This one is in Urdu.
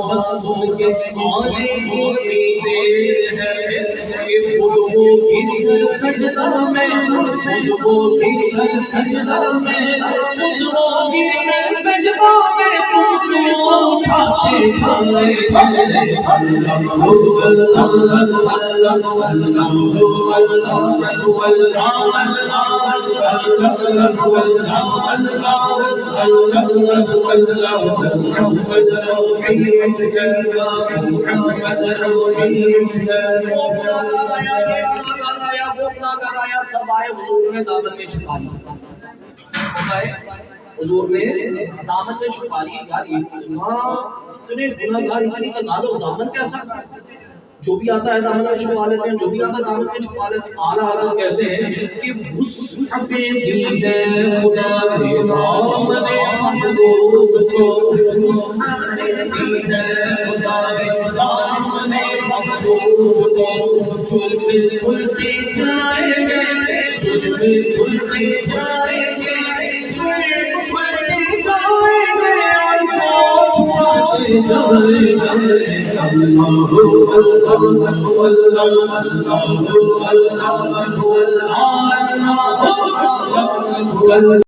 بس ان کے سامنے ہوتے ہیں کہ خود وہ گر سجدہ میں، خود وہ گر سجدہ میں، خود وہ گر سجدہ سے تم کو اٹھاتے چلے چلے حضور نے دامن میں چھپا لی. یار یہ اتنے گناہگار اتنی تنگالو دامن کیسا جو بھی آتا ہے دامن میں چھپا لیتے ہیں، جو بھی آتا ہے دامن میں چھپا لیتے ہیں. اعلیٰ حضرت کہتے ہیں کہ مصحف بھی ہے خدا کے دامن محبوب کو، مصحف بھی ہے خدا کے دامن محبوب کو، جھلتے جھلتے جائے جائے، جھلتے جھلتے جائے جائے، اللہ